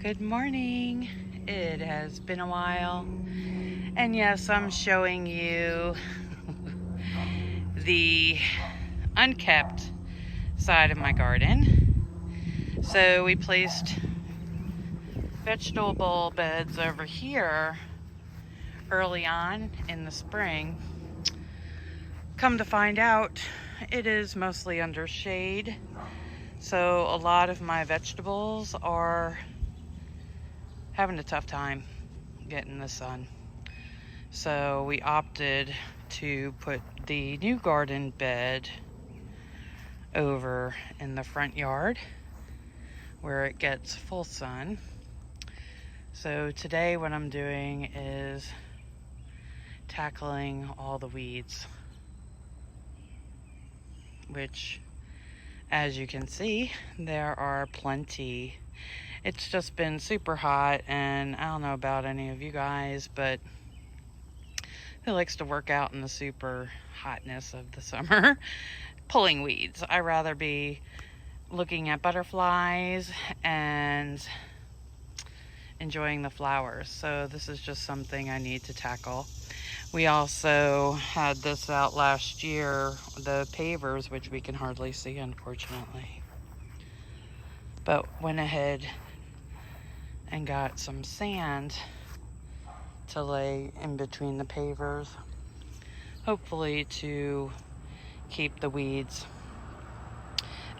Good morning. It has been a while. And yes, I'm showing you the unkept side of my garden. So we placed vegetable beds over here early on in the spring. Come to find out, it is mostly under shade. So a lot of my vegetables are having a tough time getting the sun. So we opted to put the new garden bed over in the front yard where it gets full sun. So today what I'm doing is tackling all the weeds, which, as you can see, there are plenty. It's just been super hot, and I don't know about any of you guys, but who likes to work out in the super hotness of the summer pulling weeds? I'd rather be looking at butterflies and enjoying the flowers. So this is just something I need to tackle. We also had this out last year, the pavers, which we can hardly see, unfortunately. But went ahead and got some sand to lay in between the pavers, hopefully to keep the weeds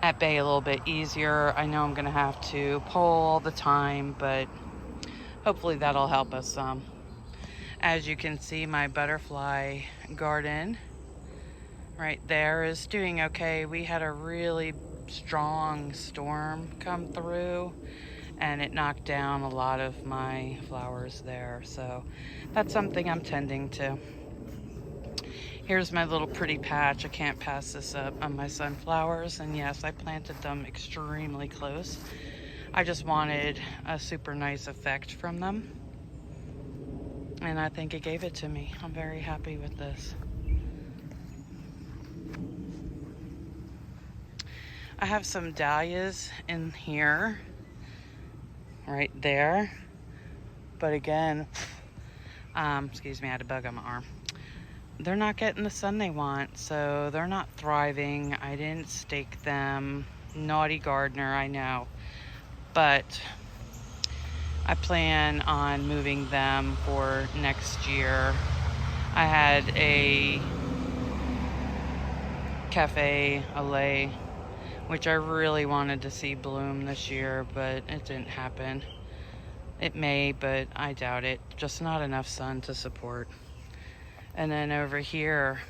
at bay a little bit easier. I know I'm gonna have to pull all the time, but hopefully that'll help us some. As you can see, my butterfly garden right there is doing okay. We had a really strong storm come through and it knocked down a lot of my flowers there. So that's something I'm tending to. Here's my little pretty patch. I can't pass this up on my sunflowers. And yes, I planted them extremely close. I just wanted a super nice effect from them. And I think it gave it to me. I'm very happy with this. I have some dahlias in here, right there. But again, excuse me, I had a bug on my arm. They're not getting the sun they want, so they're not thriving. I didn't stake them. Naughty gardener, I know. But I plan on moving them for next year. I had a cafe au lait, which I really wanted to see bloom this year, but it didn't happen. It may, but I doubt it. Just not enough sun to support. And then over here,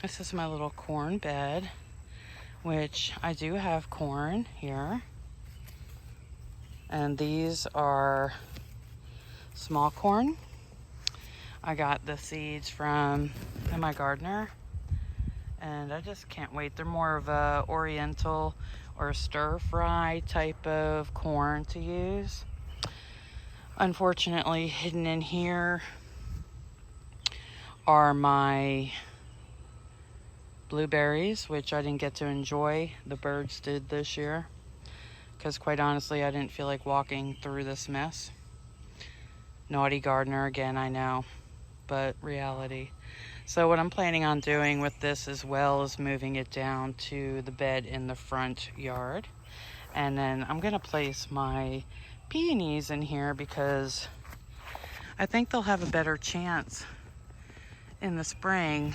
this is my little corn bed, which I do have corn here. And these are small corn. I got the seeds from my gardener, and I just can't wait. They're more of a oriental or stir fry type of corn to use. Unfortunately, hidden in here are my blueberries, which I didn't get to enjoy. The birds did this year, because quite honestly, I didn't feel like walking through this mess. Naughty gardener again, I know, but reality. So what I'm planning on doing with this as well is moving it down to the bed in the front yard. And then I'm gonna place my peonies in here because I think they'll have a better chance in the spring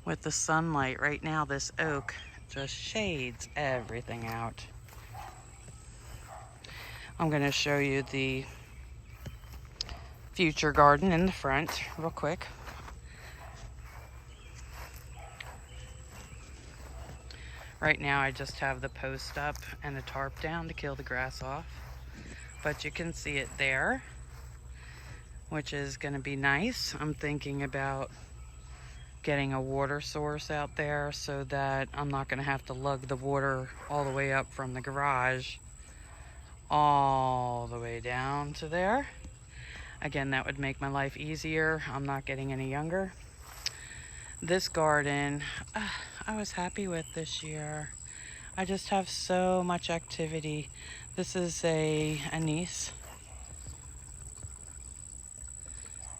with the sunlight. Right now, this oak just shades everything out. I'm gonna show you the future garden in the front real quick. Right now I just have the post up and a tarp down to kill the grass off, but you can see it there, which is going to be nice. I'm thinking about getting a water source out there so that I'm not going to have to lug the water all the way up from the garage all the way down to there. Again, that would make my life easier. I'm not getting any younger. This garden, I was happy with this year. I just have so much activity. This is a anise.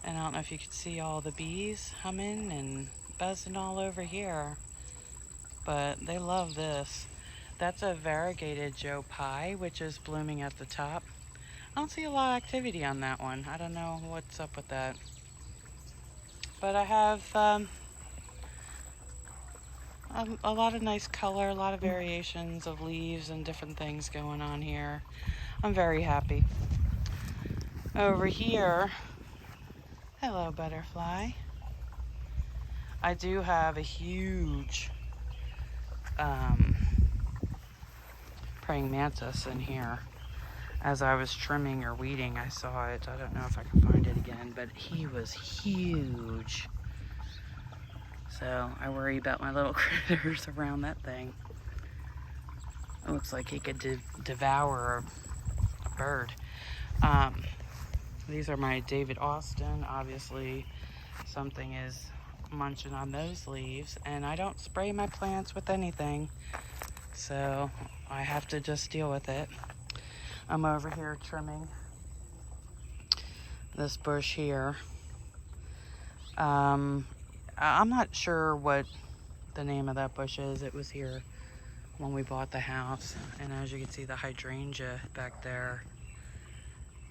And I don't know if you can see all the bees humming and buzzing all over here, but they love this. That's a variegated Joe Pye, which is blooming at the top. I don't see a lot of activity on that one. I don't know what's up with that. But I have a lot of nice color, a lot of variations of leaves and different things going on here. I'm very happy. Over here, hello butterfly. I do have a huge praying mantis in here. As I was trimming or weeding, I saw it. I don't know if I can find it again, but he was huge. So I worry about my little critters around that thing. It looks like he could devour a bird. These are my David Austin. Obviously, something is munching on those leaves, and I don't spray my plants with anything, so I have to just deal with it. I'm over here trimming this bush here. I'm not sure what the name of that bush is. It was here when we bought the house, and as you can see, the hydrangea back there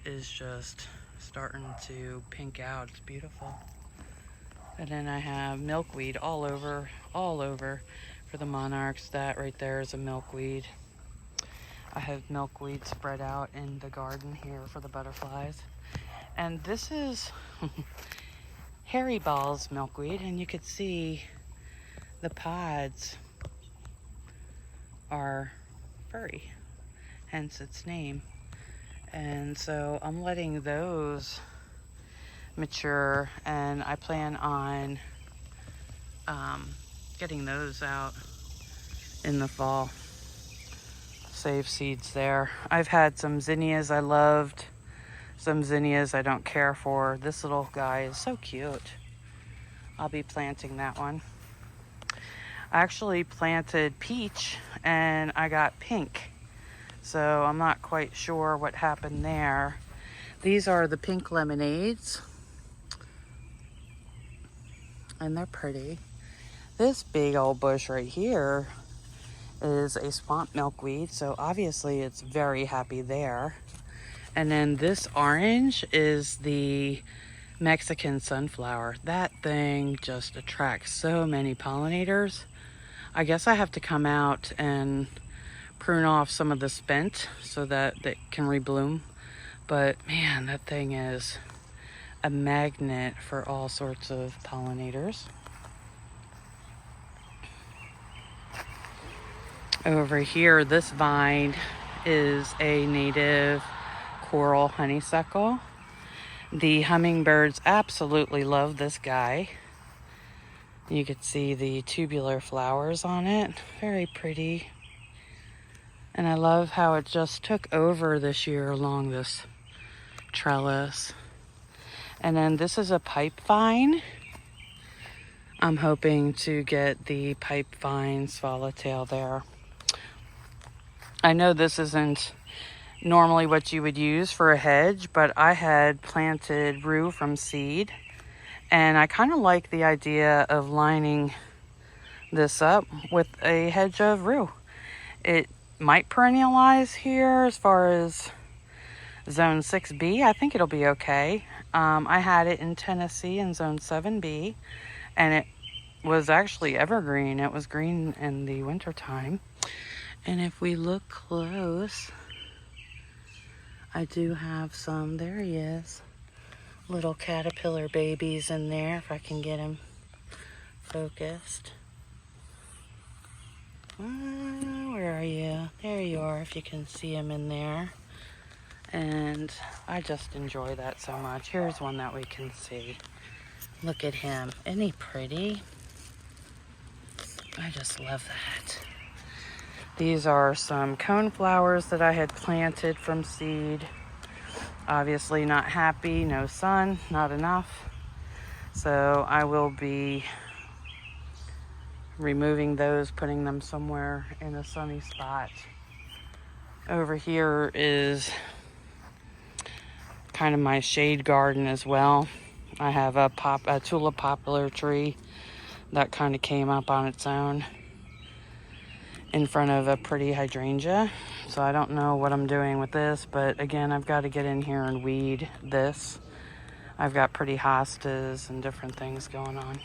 is just starting to pink out. It's beautiful. And then I have milkweed all over for the monarchs. That right there is a milkweed. I have milkweed spread out in the garden here for the butterflies. And this is hairy balls milkweed, and you could see the pods are furry, hence its name. And so I'm letting those mature, and I plan on getting those out in the fall. Save seeds there. I've had some zinnias I loved, some zinnias I don't care for. This little guy is so cute. I'll be planting that one. I actually planted peach and I got pink, so I'm not quite sure what happened there. These are the pink lemonades, and they're pretty. This big old bush right here is a swamp milkweed, so obviously it's very happy there. And then this orange is the Mexican sunflower. That thing just attracts so many pollinators. I guess I have to come out and prune off some of the spent so that it can rebloom. But man, that thing is a magnet for all sorts of pollinators. Over here, this vine is a native coral honeysuckle. The hummingbirds absolutely love this guy. You could see the tubular flowers on it. Very pretty. And I love how it just took over this year along this trellis. And then this is a pipe vine. I'm hoping to get the pipe vine swallowtail there. I know this isn't normally what you would use for a hedge, but I had planted rue from seed, and I kind of like the idea of lining this up with a hedge of rue. It might perennialize here as far as zone 6B. I think it'll be okay. I had it in Tennessee in zone 7B, and it was actually evergreen. It was green in the wintertime. And if we look close, I do have some, there he is, little caterpillar babies in there, if I can get him focused. Where are you? There you are, if you can see him in there. And I just enjoy that so much. Here's one that we can see. Look at him. Isn't he pretty? I just love that. These are some coneflowers that I had planted from seed. Obviously not happy, no sun, not enough. So I will be removing those, putting them somewhere in a sunny spot. Over here is kind of my shade garden as well. I have a tulip poplar tree that kind of came up on its own in front of a pretty hydrangea. So I don't know what I'm doing with this, but again, I've got to get in here and weed this. I've got pretty hostas and different things going on.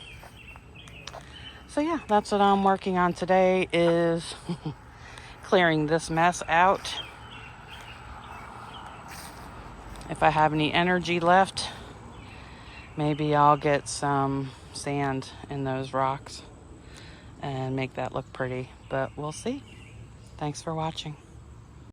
So yeah, that's what I'm working on today, is clearing this mess out. If I have any energy left, maybe I'll get some sand in those rocks and make that look pretty, but we'll see. Thanks for watching.